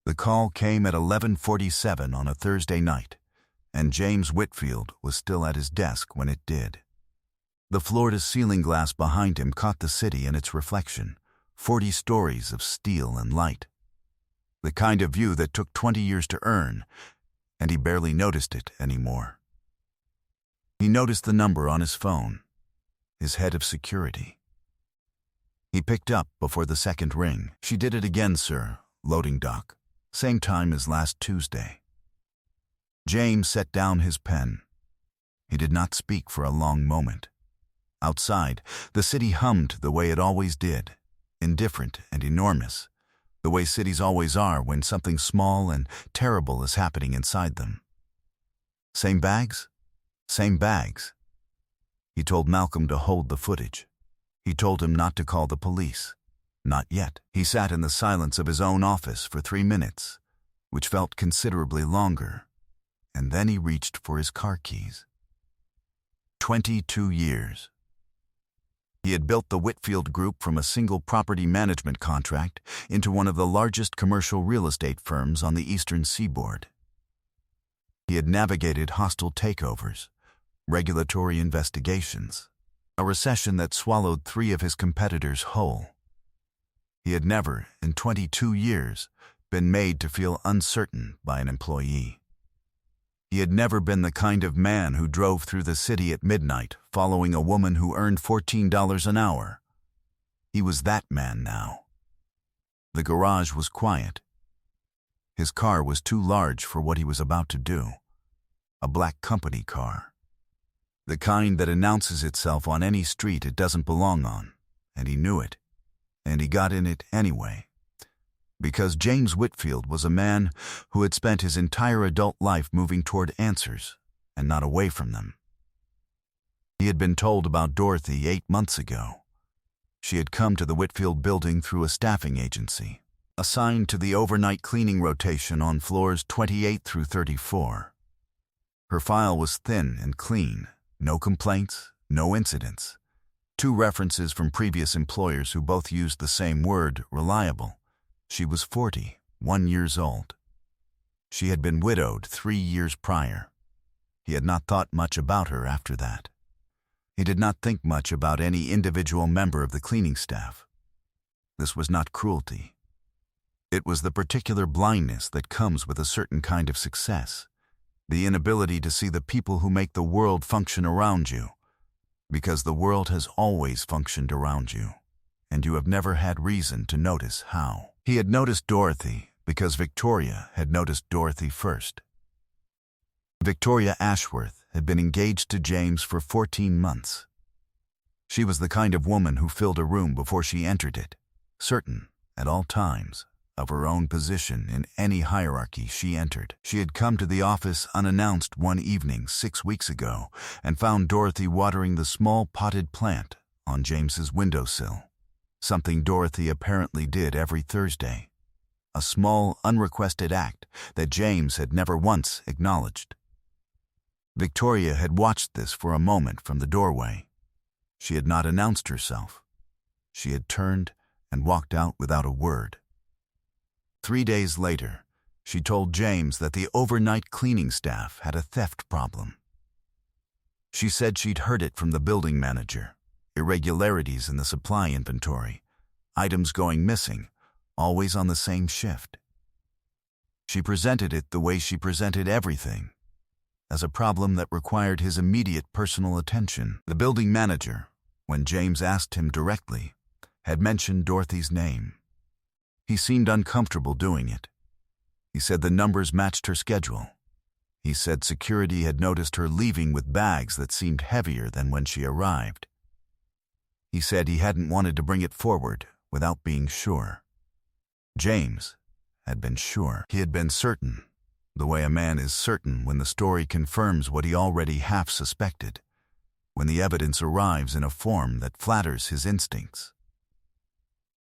The call came at 11:47 on a Thursday night, and James Whitfield was still at his desk when it did. The floor-to-ceiling glass behind him caught the city in its reflection, 40 stories of steel and light. The kind of view that took 20 years to earn, and he barely noticed it anymore. He noticed the number on his phone, his head of security. He picked up before the second ring. "She did it again, sir. Loading dock. Same time as last Tuesday." James set down his pen. He did not speak for a long moment. Outside, the city hummed the way it always did, indifferent and enormous, the way cities always are when something small and terrible is happening inside them. "Same bags? Same bags." He told Malcolm to hold the footage. He told him not to call the police. Not yet. He sat in the silence of his own office for 3 minutes, which felt considerably longer, and then he reached for his car keys. 22 years. He had built the Whitfield Group from a single property management contract into one of the largest commercial real estate firms on the eastern seaboard. He had navigated hostile takeovers, regulatory investigations, a recession that swallowed 3 of his competitors whole. He had never, in 22 years, been made to feel uncertain by an employee. He had never been the kind of man who drove through the city at midnight following a woman who earned $14 an hour. He was that man now. The garage was quiet. His car was too large for what he was about to do. A black company car. The kind that announces itself on any street it doesn't belong on, and he knew it. And he got in it anyway. Because James Whitfield was a man who had spent his entire adult life moving toward answers and not away from them. He had been told about Dorothy 8 months ago. She had come to the Whitfield building through a staffing agency, assigned to the overnight cleaning rotation on floors 28 through 34. Her file was thin and clean, no complaints, no incidents. 2 references from previous employers who both used the same word, reliable. She was 41 years old. She had been widowed 3 years prior. He had not thought much about her after that. He did not think much about any individual member of the cleaning staff. This was not cruelty. It was the particular blindness that comes with a certain kind of success, the inability to see the people who make the world function around you, because the world has always functioned around you, and you have never had reason to notice how. He had noticed Dorothy because Victoria had noticed Dorothy first. Victoria Ashworth had been engaged to James for 14 months. She was the kind of woman who filled a room before she entered it, certain, at all times, of her own position in any hierarchy she entered. She had come to the office unannounced one evening 6 weeks ago and found Dorothy watering the small potted plant on James's windowsill. Something Dorothy apparently did every Thursday. A small, unrequested act that James had never once acknowledged. Victoria had watched this for a moment from the doorway. She had not announced herself. She had turned and walked out without a word. 3 days later, she told James that the overnight cleaning staff had a theft problem. She said she'd heard it from the building manager. Irregularities in the supply inventory, items going missing, always on the same shift. She presented it the way she presented everything, as a problem that required his immediate personal attention. The building manager, when James asked him directly, had mentioned Dorothy's name. He seemed uncomfortable doing it. He said the numbers matched her schedule. He said security had noticed her leaving with bags that seemed heavier than when she arrived. He said he hadn't wanted to bring it forward without being sure. James had been sure. He had been certain, the way a man is certain when the story confirms what he already half suspected, when the evidence arrives in a form that flatters his instincts.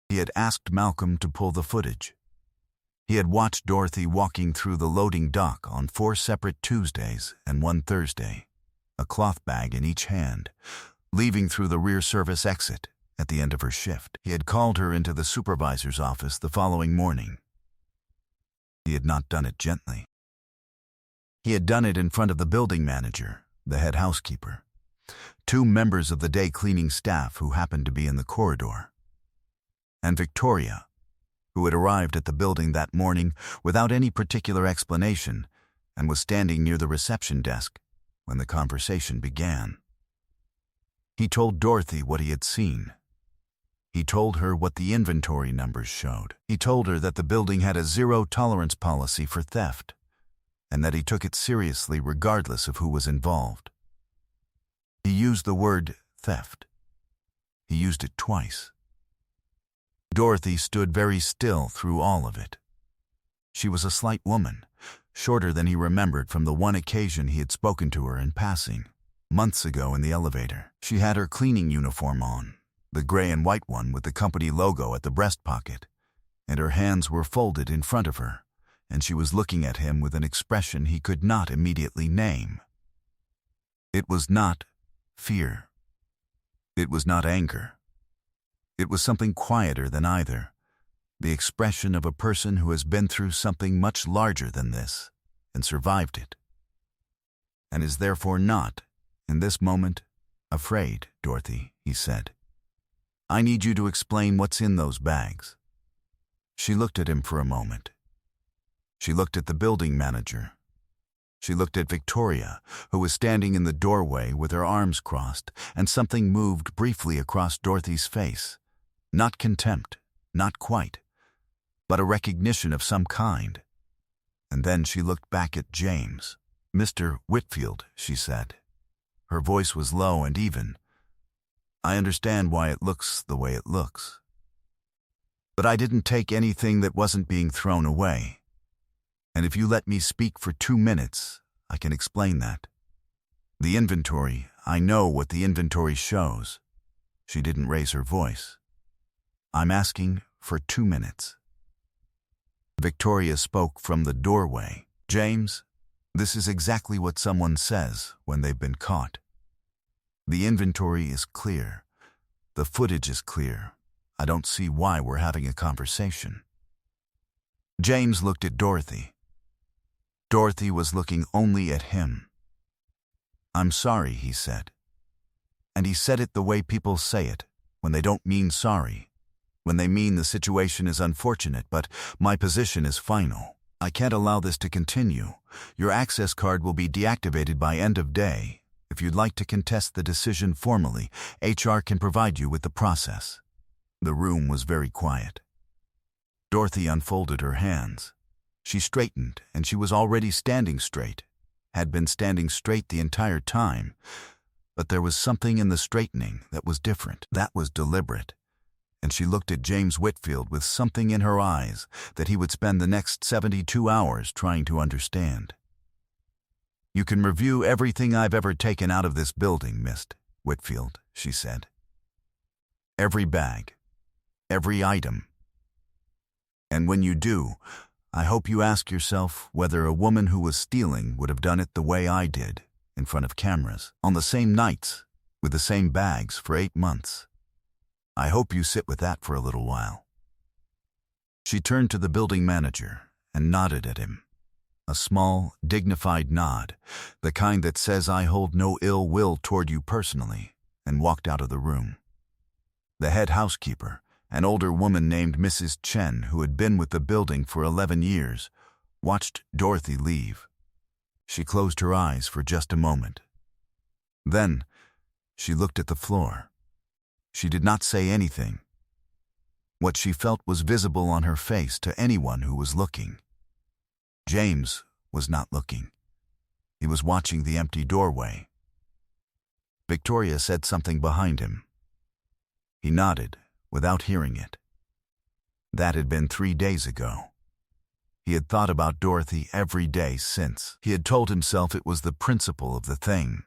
He had asked Malcolm to pull the footage. He had watched Dorothy walking through the loading dock on 4 separate Tuesdays and 1 Thursday, a cloth bag in each hand, leaving through the rear service exit at the end of her shift. He had called her into the supervisor's office the following morning. had not done it gently. He had done it in front of the building manager, the head housekeeper, two members of the day cleaning staff who happened to be in the corridor, and Victoria, who had arrived at the building that morning without any particular explanation and was standing near the reception desk when the conversation began. He told Dorothy what he had seen. He told her what the inventory numbers showed. He told her that the building had a zero-tolerance policy for theft, and that he took it seriously regardless of who was involved. He used the word theft. He used it twice. Dorothy stood very still through all of it. She was a slight woman, shorter than he remembered from the one occasion he had spoken to her in passing, months ago in the elevator. She had her cleaning uniform on, the gray and white one with the company logo at the breast pocket, and her hands were folded in front of her, and she was looking at him with an expression he could not immediately name. It was not fear. It was not anger. It was something quieter than either, the expression of a person who has been through something much larger than this and survived it, and is therefore not, in this moment, afraid. Dorothy, he said, I need you to explain what's in those bags. She looked at him for a moment. She looked at the building manager. She looked at Victoria, who was standing in the doorway with her arms crossed, and something moved briefly across Dorothy's face. Not contempt, not quite, but a recognition of some kind. And then she looked back at James. Mr. Whitfield, she said. Her voice was low and even. I understand why it looks the way it looks. But I didn't take anything that wasn't being thrown away. And if you let me speak for 2 minutes, I can explain that. The inventory, I know what the inventory shows. She didn't raise her voice. I'm asking for 2 minutes. Victoria spoke from the doorway. James, this is exactly what someone says when they've been caught. The inventory is clear. The footage is clear. I don't see why we're having a conversation. James looked at Dorothy. Dorothy was looking only at him. I'm sorry, he said. And he said it the way people say it, when they don't mean sorry, when they mean the situation is unfortunate, but my position is final. I can't allow this to continue. Your access card will be deactivated by end of day. If you'd like to contest the decision formally, HR can provide you with the process. The room was very quiet. Dorothy unfolded her hands. She straightened, and she was already standing straight, had been standing straight the entire time, but there was something in the straightening that was different, that was deliberate, and she looked at James Whitfield with something in her eyes that he would spend the next 72 hours trying to understand. You can review everything I've ever taken out of this building, Mr. Whitfield, she said. Every bag, every item. And when you do, I hope you ask yourself whether a woman who was stealing would have done it the way I did, in front of cameras, on the same nights, with the same bags for 8 months. I hope you sit with that for a little while. She turned to the building manager and nodded at him. A small, dignified nod, the kind that says I hold no ill will toward you personally, and walked out of the room. The head housekeeper, an older woman named Mrs. Chen, who had been with the building for 11 years, watched Dorothy leave. She closed her eyes for just a moment. Then, she looked at the floor. She did not say anything. What she felt was visible on her face to anyone who was looking. James was not looking. He was watching the empty doorway. Victoria said something behind him. He nodded, without hearing it. That had been 3 days ago. He had thought about Dorothy every day since. He had told himself it was the principle of the thing,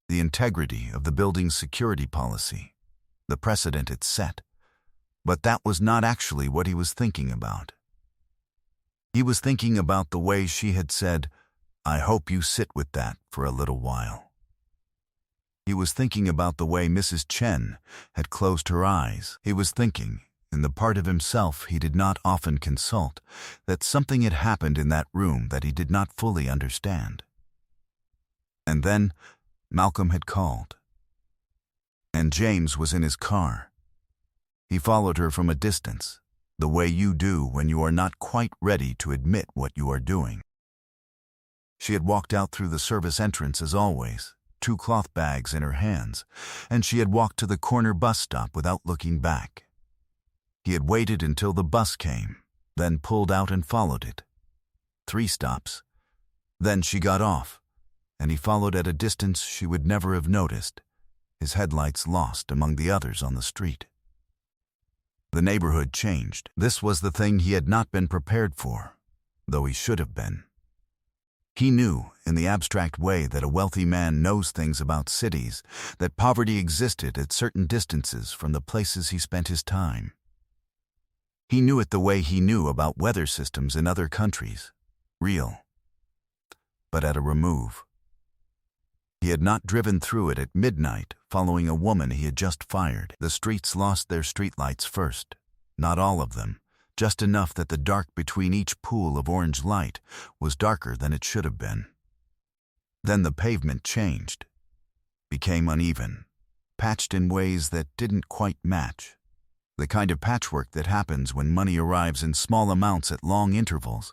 the integrity of the building's security policy, the precedent it set. But that was not actually what he was thinking about. He was thinking about the way she had said, I hope you sit with that for a little while. He was thinking about the way Mrs. Chen had closed her eyes. He was thinking, in the part of himself he did not often consult, that something had happened in that room that he did not fully understand. And then Malcolm had called. And James was in his car. He followed her from a distance, the way you do when you are not quite ready to admit what you are doing. She had walked out through the service entrance as always, 2 cloth bags in her hands, and she had walked to the corner bus stop without looking back. He had waited until the bus came, then pulled out and followed it. 3 stops. Then she got off, and he followed at a distance she would never have noticed, his headlights lost among the others on the street. The neighborhood changed. This was the thing he had not been prepared for, though he should have been. He knew, in the abstract way that a wealthy man knows things about cities, that poverty existed at certain distances from the places he spent his time. He knew it the way he knew about weather systems in other countries, real, but at a remove. He had not driven through it at midnight following a woman he had just fired. The streets lost their streetlights first, not all of them, just enough that the dark between each pool of orange light was darker than it should have been. Then the pavement changed, became uneven, patched in ways that didn't quite match. The kind of patchwork that happens when money arrives in small amounts at long intervals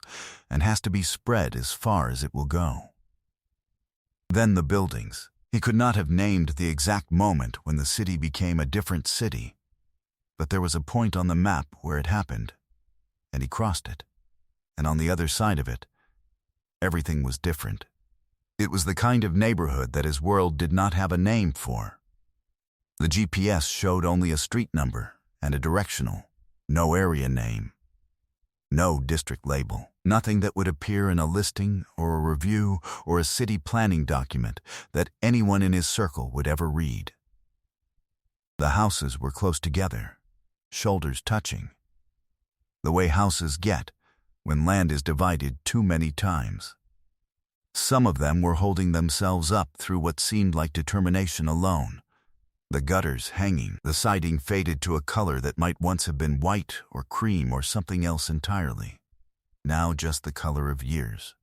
and has to be spread as far as it will go. Then the buildings. He could not have named the exact moment when the city became a different city, but there was a point on the map where it happened, and he crossed it, and on the other side of it, everything was different. It was the kind of neighborhood that his world did not have a name for. The GPS showed only a street number and a directional, no area name, no district label, nothing that would appear in a listing or a review or a city planning document that anyone in his circle would ever read. The houses were close together, shoulders touching, the way houses get when land is divided too many times. Some of them were holding themselves up through what seemed like determination alone. The gutters hanging, the siding faded to a color that might once have been white or cream or something else entirely, now just the color of years.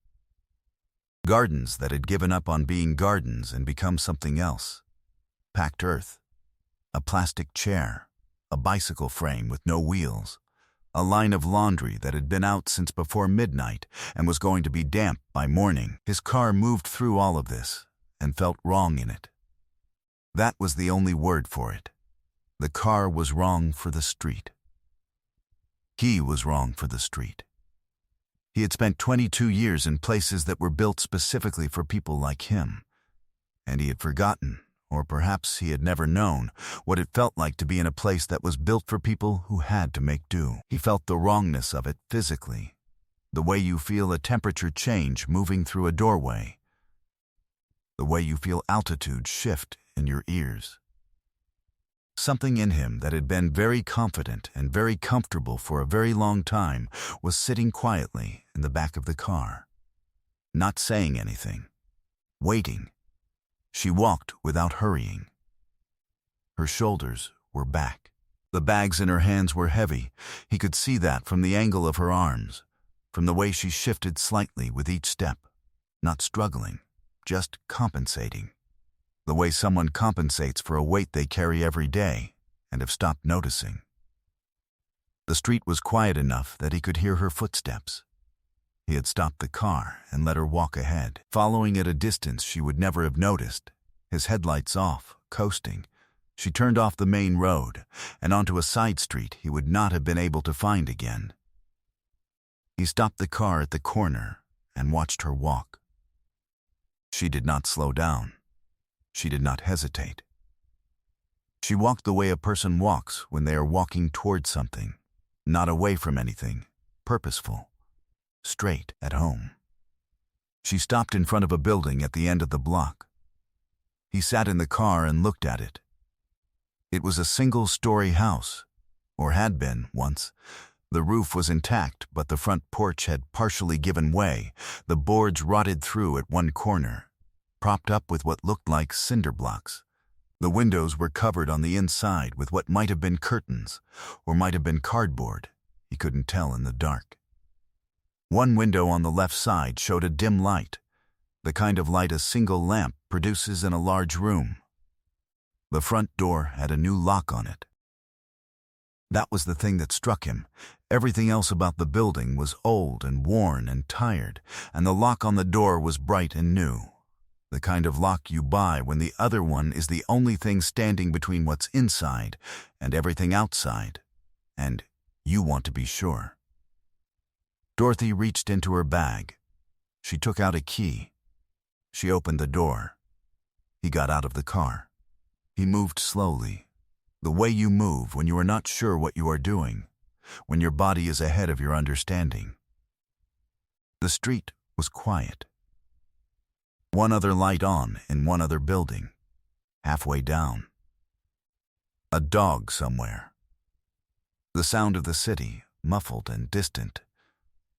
Gardens that had given up on being gardens and become something else. Packed earth, a plastic chair, a bicycle frame with no wheels, a line of laundry that had been out since before midnight and was going to be damp by morning. His car moved through all of this and felt wrong in it. That was the only word for it. The car was wrong for the street. He was wrong for the street. He had spent 22 years in places that were built specifically for people like him, and he had forgotten, or perhaps he had never known, what it felt like to be in a place that was built for people who had to make do. He felt the wrongness of it physically, the way you feel a temperature change moving through a doorway, the way you feel altitude shift in your ears. Something in him that had been very confident and very comfortable for a very long time was sitting quietly in the back of the car, not saying anything, waiting. She walked without hurrying. Her shoulders were back. The bags in her hands were heavy. He could see that from the angle of her arms, from the way she shifted slightly with each step, not struggling, just compensating. The way someone compensates for a weight they carry every day and have stopped noticing. The street was quiet enough that he could hear her footsteps. He had stopped the car and let her walk ahead, following at a distance she would never have noticed, his headlights off, coasting. She turned off the main road and onto a side street he would not have been able to find again. He stopped the car at the corner and watched her walk. She did not slow down. She did not hesitate. She walked the way a person walks when they are walking toward something, not away from anything, purposeful, straight at home. She stopped in front of a building at the end of the block. He sat in the car and looked at it. It was a single-story house, or had been once. The roof was intact, but the front porch had partially given way, the boards rotted through at one corner, propped up with what looked like cinder blocks. The windows were covered on the inside with what might have been curtains, or might have been cardboard. He couldn't tell in the dark. One window on the left side showed a dim light, the kind of light a single lamp produces in a large room. The front door had a new lock on it. That was the thing that struck him. Everything else about the building was old and worn and tired, and the lock on the door was bright and new. The kind of lock you buy when the other one is the only thing standing between what's inside and everything outside, and you want to be sure. Dorothy reached into her bag. She took out a key. She opened the door. He got out of the car. He moved slowly, the way you move when you are not sure what you are doing, when your body is ahead of your understanding. The street was quiet. One other light on in one other building, halfway down. A dog somewhere. The sound of the city, muffled and distant,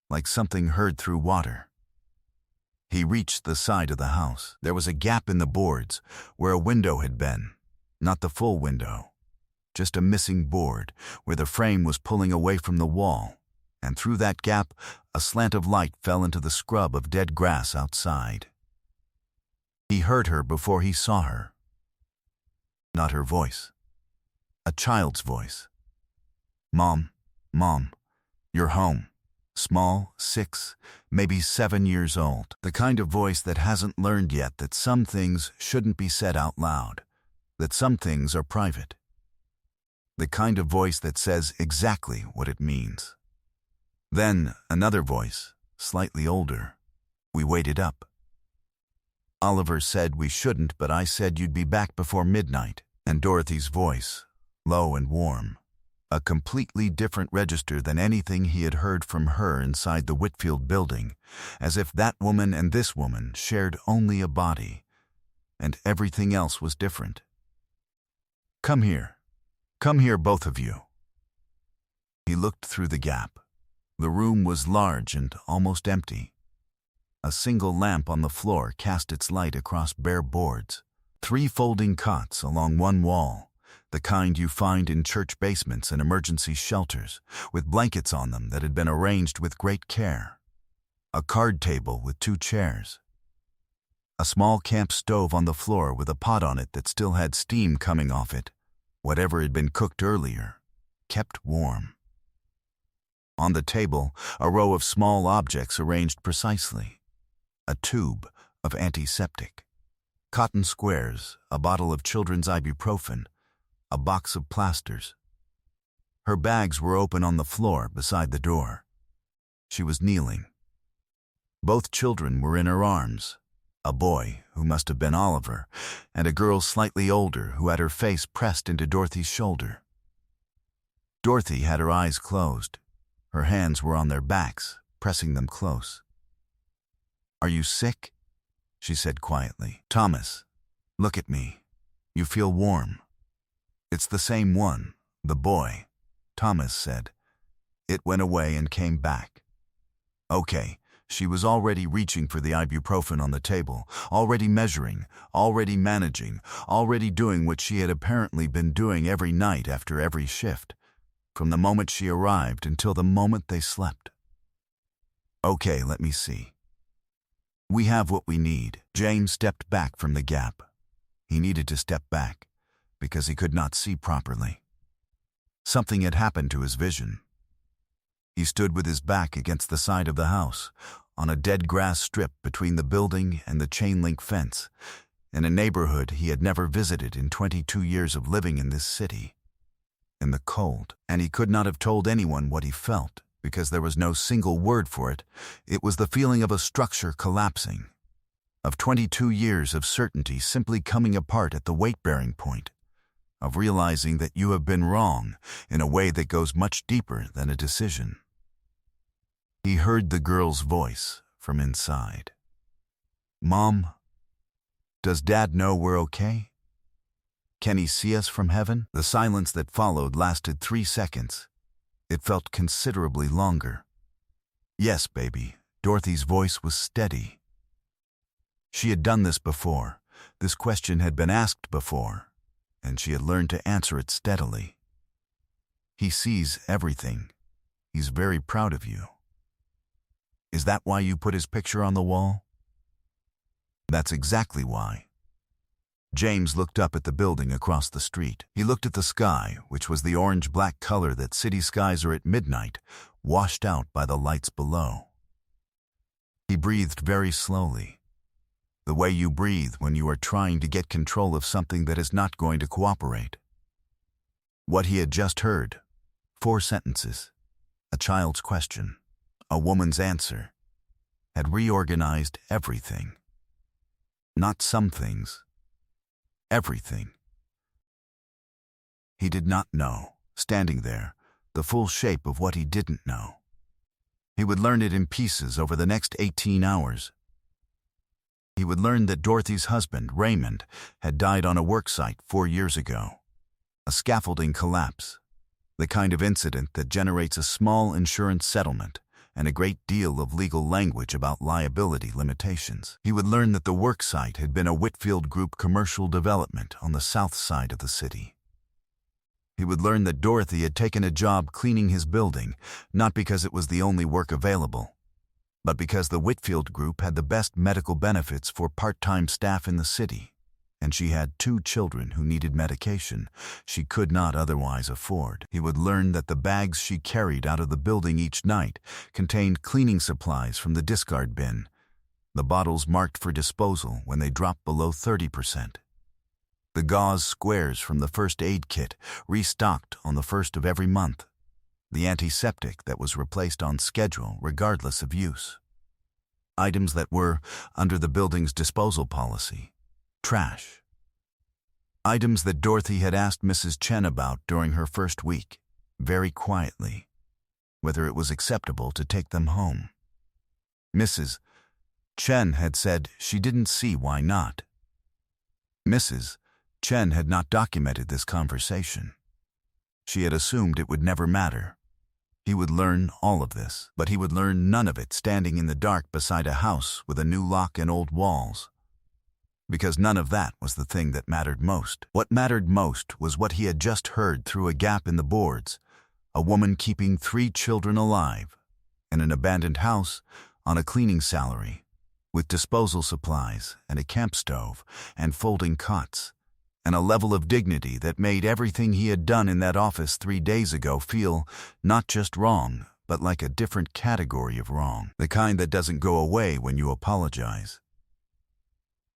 like something heard through water. He reached the side of the house. There was a gap in the boards where a window had been, not the full window, just a missing board where the frame was pulling away from the wall, and through that gap a slant of light fell into the scrub of dead grass outside. He heard her before he saw her. Not her voice. A child's voice. "Mom, Mom, you're home." Small, 6, maybe 7 years old. The kind of voice that hasn't learned yet that some things shouldn't be said out loud, that some things are private. The kind of voice that says exactly what it means. Then another voice, slightly older. "We waited up. Oliver said we shouldn't, but I said you'd be back before midnight." And Dorothy's voice, low and warm. A completely different register than anything he had heard from her inside the Whitfield building, as if that woman and this woman shared only a body, and everything else was different. "Come here. Come here, both of you." He looked through the gap. The room was large and almost empty. A single lamp on the floor cast its light across bare boards. 3 folding cots along one wall, the kind you find in church basements and emergency shelters, with blankets on them that had been arranged with great care. A card table with 2 chairs. A small camp stove on the floor with a pot on it that still had steam coming off it, whatever had been cooked earlier, kept warm. On the table, a row of small objects arranged precisely. A tube of antiseptic. Cotton squares, a bottle of children's ibuprofen, a box of plasters. Her bags were open on the floor beside the door. She was kneeling. Both children were in her arms, a boy, who must have been Oliver, and a girl slightly older who had her face pressed into Dorothy's shoulder. Dorothy had her eyes closed. Her hands were on their backs, pressing them close. "Are you sick?" she said quietly. "Thomas, look at me. You feel warm." "It's the same one, the boy," Thomas said. It went away and came back. Okay, she was already reaching for the ibuprofen on the table, already measuring, already managing, already doing what she had apparently been doing every night after every shift, from the moment she arrived until the moment they slept. "Okay, let me see. We have what we need." James stepped back from the gap. He needed to step back, because he could not see properly. Something had happened to his vision. He stood with his back against the side of the house, on a dead grass strip between the building and the chain-link fence, in a neighborhood he had never visited in 22 years of living in this city. In the cold, and he could not have told anyone what he felt, because there was no single word for it. It was the feeling of a structure collapsing, of 22 years of certainty simply coming apart at the weight-bearing point, of realizing that you have been wrong in a way that goes much deeper than a decision. He heard the girl's voice from inside. "Mom, does Dad know we're okay? Can he see us from heaven?" The silence that followed lasted 3 seconds. It felt considerably longer. "Yes, baby." Dorothy's voice was steady. She had done this before. This question had been asked before. and she had learned to answer it steadily. "He sees everything. He's very proud of you." "Is that why you put his picture on the wall?" "That's exactly why." James looked up at the building across the street. He looked at the sky, which was the orange-black color that city skies are at midnight, washed out by the lights below. He breathed very slowly, the way you breathe when you are trying to get control of something that is not going to cooperate. What he had just heard, 4 sentences, a child's question, a woman's answer, had reorganized everything. Not some things, everything. He did not know, standing there, the full shape of what he didn't know. He would learn it in pieces over the next 18 hours. He would learn that Dorothy's husband, Raymond, had died on a worksite 4 years ago. A scaffolding collapse, the kind of incident that generates a small insurance settlement and a great deal of legal language about liability limitations. He would learn that the worksite had been a Whitfield Group commercial development on the south side of the city. He would learn that Dorothy had taken a job cleaning his building, not because it was the only work available, but because the Whitfield Group had the best medical benefits for part-time staff in the city, and she had 2 children who needed medication she could not otherwise afford. He would learn that the bags she carried out of the building each night contained cleaning supplies from the discard bin, the bottles marked for disposal when they dropped below 30%. The gauze squares from the first aid kit restocked on the 1st of every month, the antiseptic that was replaced on schedule regardless of use. Items that were under the building's disposal policy. Trash. Items that Dorothy had asked Mrs. Chen about during her first week, very quietly, whether it was acceptable to take them home. Mrs. Chen had said she didn't see why not. Mrs. Chen had not documented this conversation. She had assumed it would never matter. He would learn all of this, but he would learn none of it standing in the dark beside a house with a new lock and old walls. Because none of that was the thing that mattered most. What mattered most was what he had just heard through a gap in the boards, a woman keeping 3 children alive, in an abandoned house, on a cleaning salary, with disposal supplies and a camp stove and folding cots, and a level of dignity that made everything he had done in that office 3 days ago feel not just wrong, but like a different category of wrong, the kind that doesn't go away when you apologize.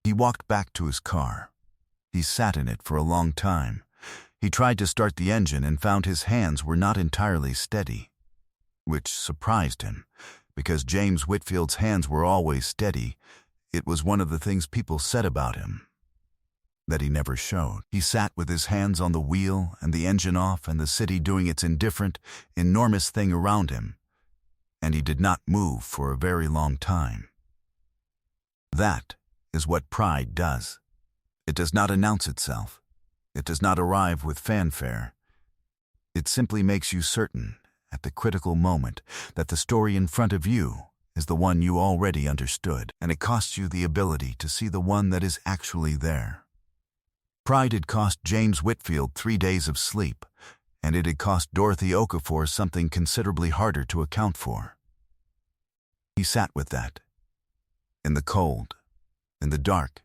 He walked back to his car. He sat in it for a long time. He tried to start the engine and found his hands were not entirely steady, which surprised him, because James Whitfield's hands were always steady. It was one of the things people said about him that he never showed. He sat with his hands on the wheel and the engine off and the city doing its indifferent, enormous thing around him, and he did not move for a very long time. That is what pride does. It does not announce itself. It does not arrive with fanfare. It simply makes you certain, at the critical moment, that the story in front of you is the one you already understood, and it costs you the ability to see the one that is actually there. Pride had cost James Whitfield 3 days of sleep, and it had cost Dorothy Okafor something considerably harder to account for. He sat with that, in the cold, in the dark,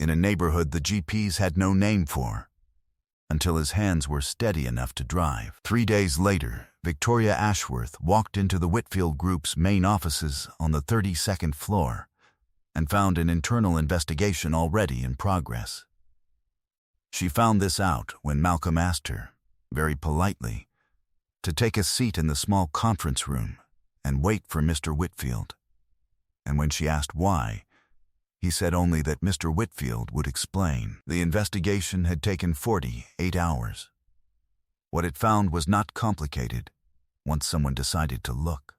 in a neighborhood the GPs had no name for, until his hands were steady enough to drive. 3 days later, Victoria Ashworth walked into the Whitfield Group's main offices on the 32nd floor and found an internal investigation already in progress. She found this out when Malcolm asked her, very politely, to take a seat in the small conference room and wait for Mr. Whitfield. And when she asked why, he said only that Mr. Whitfield would explain. The investigation had taken 48 hours. What it found was not complicated once someone decided to look.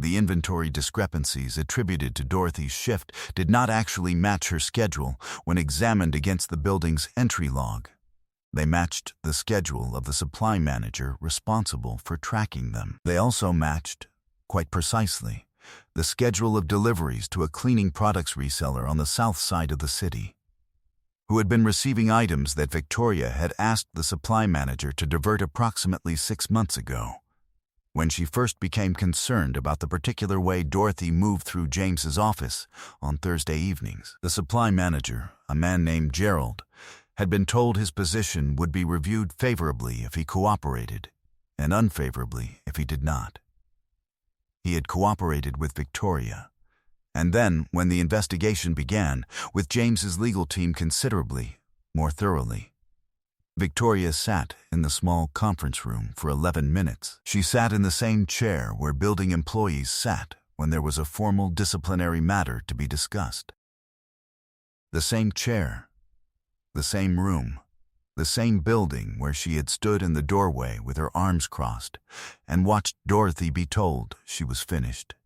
The inventory discrepancies attributed to Dorothy's shift did not actually match her schedule when examined against the building's entry log. They matched the schedule of the supply manager responsible for tracking them. They also matched, quite precisely, the schedule of deliveries to a cleaning products reseller on the south side of the city. who had been receiving items that Victoria had asked the supply manager to divert approximately 6 months ago, when she first became concerned about the particular way Dorothy moved through James's office on Thursday evenings. The supply manager, a man named Gerald, had been told his position would be reviewed favorably if he cooperated, and unfavorably if he did not. He had cooperated with Victoria, and then, when the investigation began, with James's legal team considerably more thoroughly. Victoria sat in the small conference room for 11 minutes. She sat in the same chair where building employees sat when there was a formal disciplinary matter to be discussed. The same chair, the same room, the same building where she had stood in the doorway with her arms crossed and watched Dorothy be told she was finished.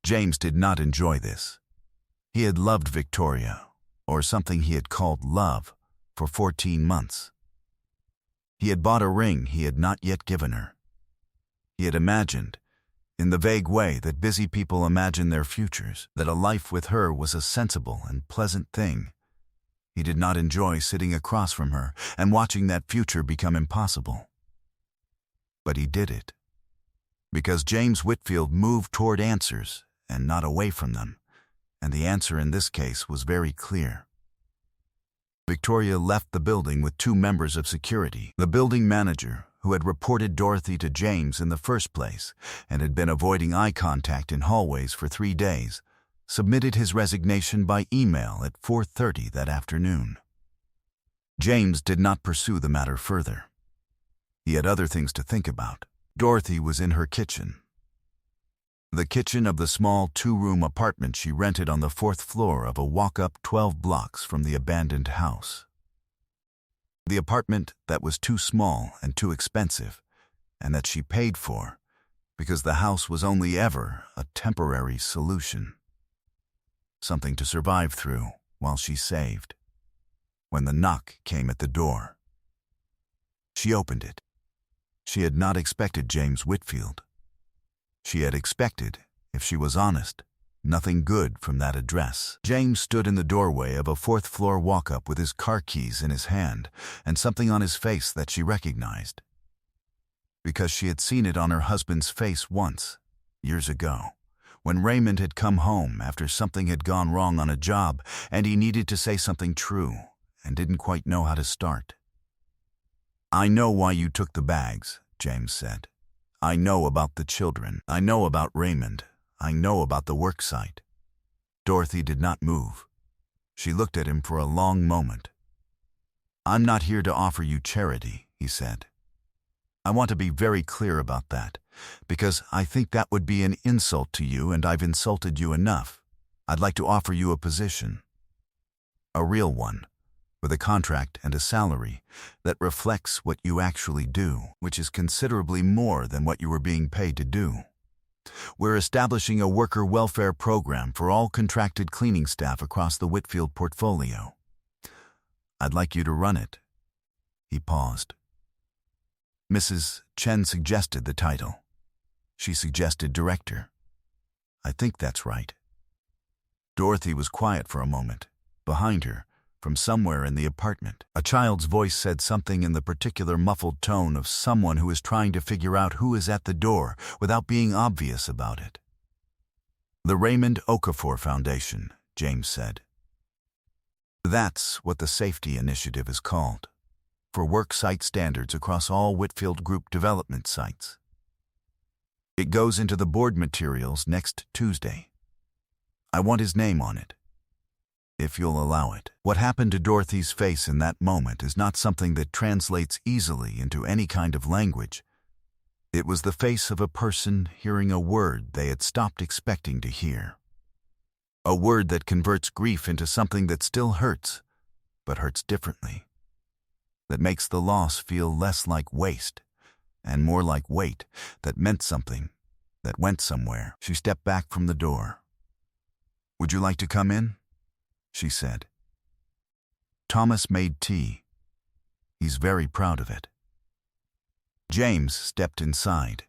James did not enjoy this. He had loved Victoria, or something he had called love, for 14 months. He had bought a ring he had not yet given her. He had imagined, in the vague way that busy people imagine their futures, that a life with her was a sensible and pleasant thing. He did not enjoy sitting across from her and watching that future become impossible. But he did it, because James Whitfield moved toward answers and not away from them, and the answer in this case was very clear. Victoria left the building with 2 members of security. The building manager, who had reported Dorothy to James in the first place and had been avoiding eye contact in hallways for 3 days, submitted his resignation by email at 4:30 that afternoon. James did not pursue the matter further. He had other things to think about. Dorothy was in her kitchen. The kitchen of the small 2-room apartment she rented on the 4th floor of a walk-up 12 blocks from the abandoned house. The apartment that was too small and too expensive, and that she paid for, because the house was only ever a temporary solution. Something to survive through while she saved. When the knock came at the door, she opened it. She had not expected James Whitfield. She had expected, if she was honest, nothing good from that address. James stood in the doorway of a 4th-floor walk-up with his car keys in his hand and something on his face that she recognized, because she had seen it on her husband's face once, years ago, when Raymond had come home after something had gone wrong on a job and he needed to say something true and didn't quite know how to start. "I know why you took the bags," James said. "I know about the children. I know about Raymond. I know about the worksite." Dorothy did not move. She looked at him for a long moment. "I'm not here to offer you charity," he said. "I want to be very clear about that, because I think that would be an insult to you, and I've insulted you enough. I'd like to offer you a position. A real one, with a contract and a salary that reflects what you actually do, which is considerably more than what you were being paid to do. We're establishing a worker welfare program for all contracted cleaning staff across the Whitfield portfolio. I'd like you to run it." He paused. Mrs. Chen suggested the title. She suggested director. "I think that's right." Dorothy was quiet for a moment. Behind her, from somewhere in the apartment, a child's voice said something in the particular muffled tone of someone who is trying to figure out who is at the door without being obvious about it. "The Raymond Okafor Foundation," James said. "That's what the safety initiative is called, for work site standards across all Whitfield Group development sites. It goes into the board materials next Tuesday. I want his name on it, if you'll allow it." What happened to Dorothy's face in that moment is not something that translates easily into any kind of language. It was the face of a person hearing a word they had stopped expecting to hear. A word that converts grief into something that still hurts, but hurts differently. That makes the loss feel less like waste and more like weight that meant something, that went somewhere. She stepped back from the door. "Would you like to come in?" she said. "Thomas made tea. He's very proud of it." James stepped inside.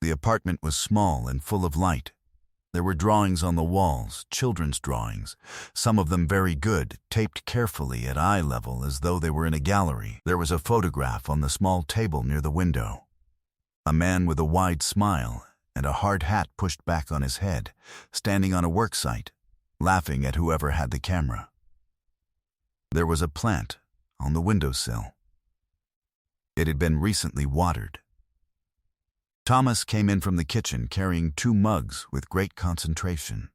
The apartment was small and full of light. There were drawings on the walls, children's drawings, some of them very good, taped carefully at eye level as though they were in a gallery. There was a photograph on the small table near the window. A man with a wide smile and a hard hat pushed back on his head, standing on a work site, laughing at whoever had the camera. There was a plant on the windowsill. It had been recently watered. Thomas came in from the kitchen carrying 2 mugs with great concentration.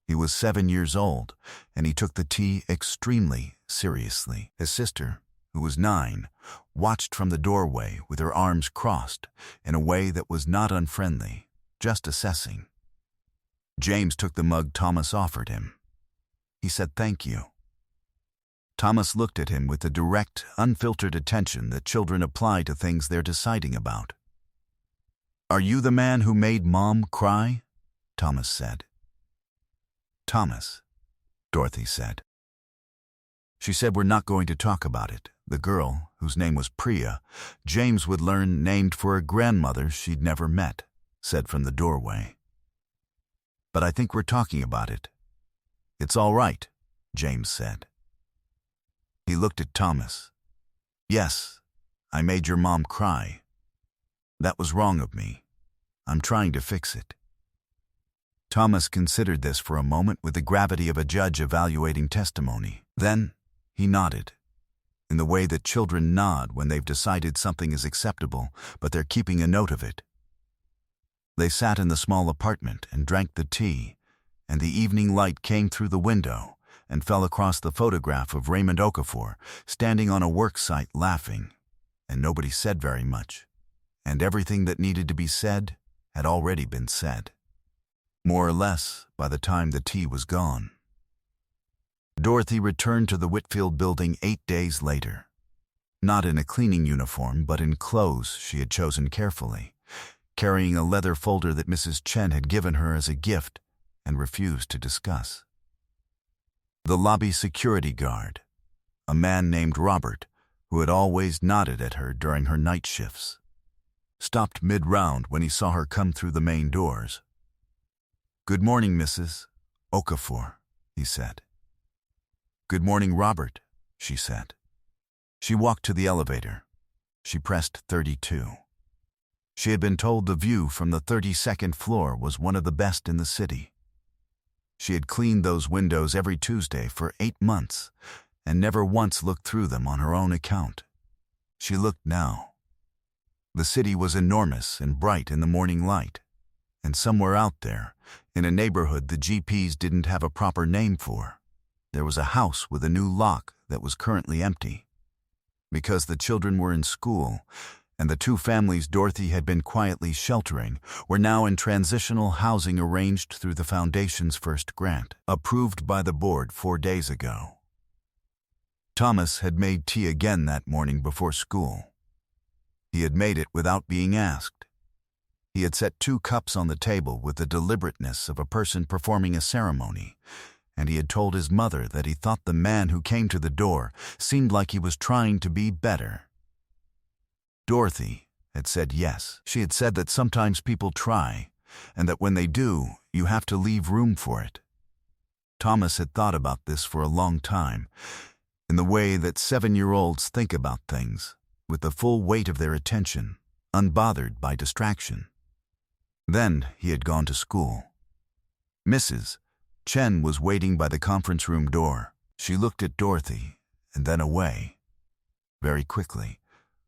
He was 7 years old, and he took the tea extremely seriously. His sister, who was 9, watched from the doorway with her arms crossed in a way that was not unfriendly, just assessing. James took the mug Thomas offered him. He said thank you. Thomas looked at him with the direct, unfiltered attention that children apply to things they're deciding about. "Are you the man who made Mom cry?" Thomas said. "Thomas," Dorothy said. She said we're not going to talk about it. The girl, whose name was Priya, James would learn named for a grandmother she'd never met, said from the doorway. "But I think we're talking about it." "It's all right," James said. He looked at Thomas. "Yes, I made your mom cry. That was wrong of me. I'm trying to fix it." Thomas considered this for a moment with the gravity of a judge evaluating testimony. Then he nodded, in the way that children nod when they've decided something is acceptable, but they're keeping a note of it. They sat in the small apartment and drank the tea, and the evening light came through the window and fell across the photograph of Raymond Okafor standing on a work site laughing, and nobody said very much. And everything that needed to be said had already been said, more or less, by the time the tea was gone. Dorothy returned to the Whitfield building 8 days later, not in a cleaning uniform, but in clothes she had chosen carefully, carrying a leather folder that Mrs. Chen had given her as a gift and refused to discuss. The lobby security guard, a man named Robert, who had always nodded at her during her night shifts, stopped mid-round when he saw her come through the main doors. "Good morning, Mrs. Okafor," he said. "Good morning, Robert," she said. She walked to the elevator. She pressed 32. She had been told the view from the 32nd floor was one of the best in the city. She had cleaned those windows every Tuesday for 8 months and never once looked through them on her own account. She looked now. The city was enormous and bright in the morning light, and somewhere out there, in a neighborhood the GPs didn't have a proper name for, there was a house with a new lock that was currently empty. Because the children were in school, and the 2 families Dorothy had been quietly sheltering were now in transitional housing arranged through the Foundation's first grant, approved by the board 4 days ago. Thomas had made tea again that morning before school. He had made it without being asked. He had set 2 cups on the table with the deliberateness of a person performing a ceremony, and he had told his mother that he thought the man who came to the door seemed like he was trying to be better. Dorothy had said yes. She had said that sometimes people try, and that when they do, you have to leave room for it. Thomas had thought about this for a long time, in the way that 7-year-olds think about things, with the full weight of their attention, unbothered by distraction. Then he had gone to school. Mrs. Chen was waiting by the conference room door. She looked at Dorothy and then away, very quickly,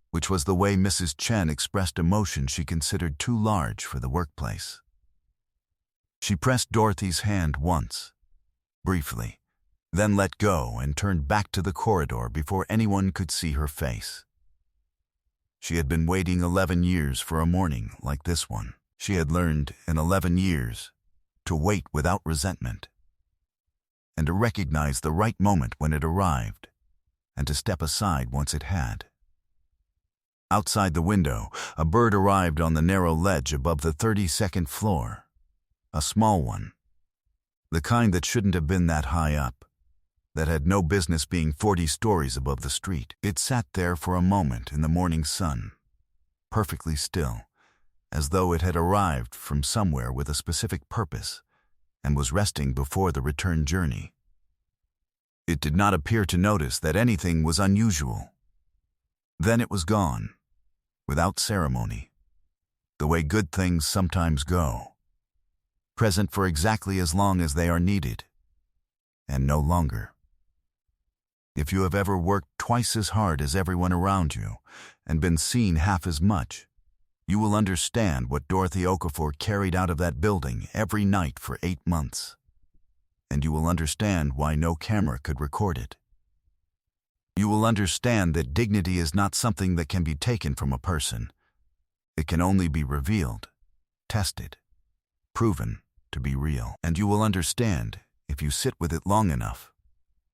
which was the way Mrs. Chen expressed emotion she considered too large for the workplace. She pressed Dorothy's hand once, briefly, then let go and turned back to the corridor before anyone could see her face. She had been waiting 11 years for a morning like this one. She had learned in 11 years to wait without resentment, and to recognize the right moment when it arrived, and to step aside once it had. Outside the window, a bird arrived on the narrow ledge above the 32nd floor, a small one, the kind that shouldn't have been that high up, that had no business being 40 stories above the street. It sat there for a moment in the morning sun, perfectly still, as though it had arrived from somewhere with a specific purpose and was resting before the return journey. It did not appear to notice that anything was unusual. Then it was gone, without ceremony, the way good things sometimes go, present for exactly as long as they are needed, and no longer. If you have ever worked twice as hard as everyone around you and been seen half as much, you will understand what Dorothy Okafor carried out of that building every night for 8 months. And you will understand why no camera could record it. You will understand that dignity is not something that can be taken from a person. It can only be revealed, tested, proven to be real. And you will understand, if you sit with it long enough,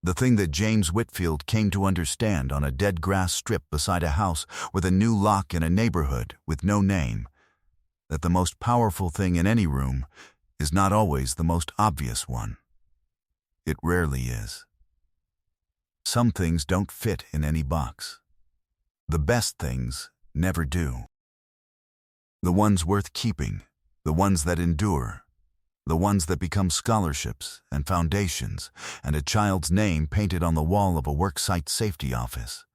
the thing that James Whitfield came to understand on a dead grass strip beside a house with a new lock in a neighborhood with no name, that the most powerful thing in any room is not always the most obvious one. It rarely is. Some things don't fit in any box. The best things never do. The ones worth keeping, the ones that endure, the ones that become scholarships and foundations and a child's name painted on the wall of a worksite safety office.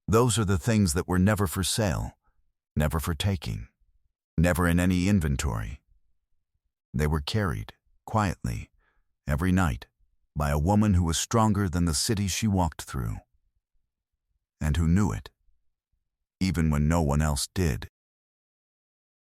Those are the things that were never for sale, never for taking, never in any inventory. They were carried, quietly, every night, by a woman who was stronger than the city she walked through, and who knew it, even when no one else did.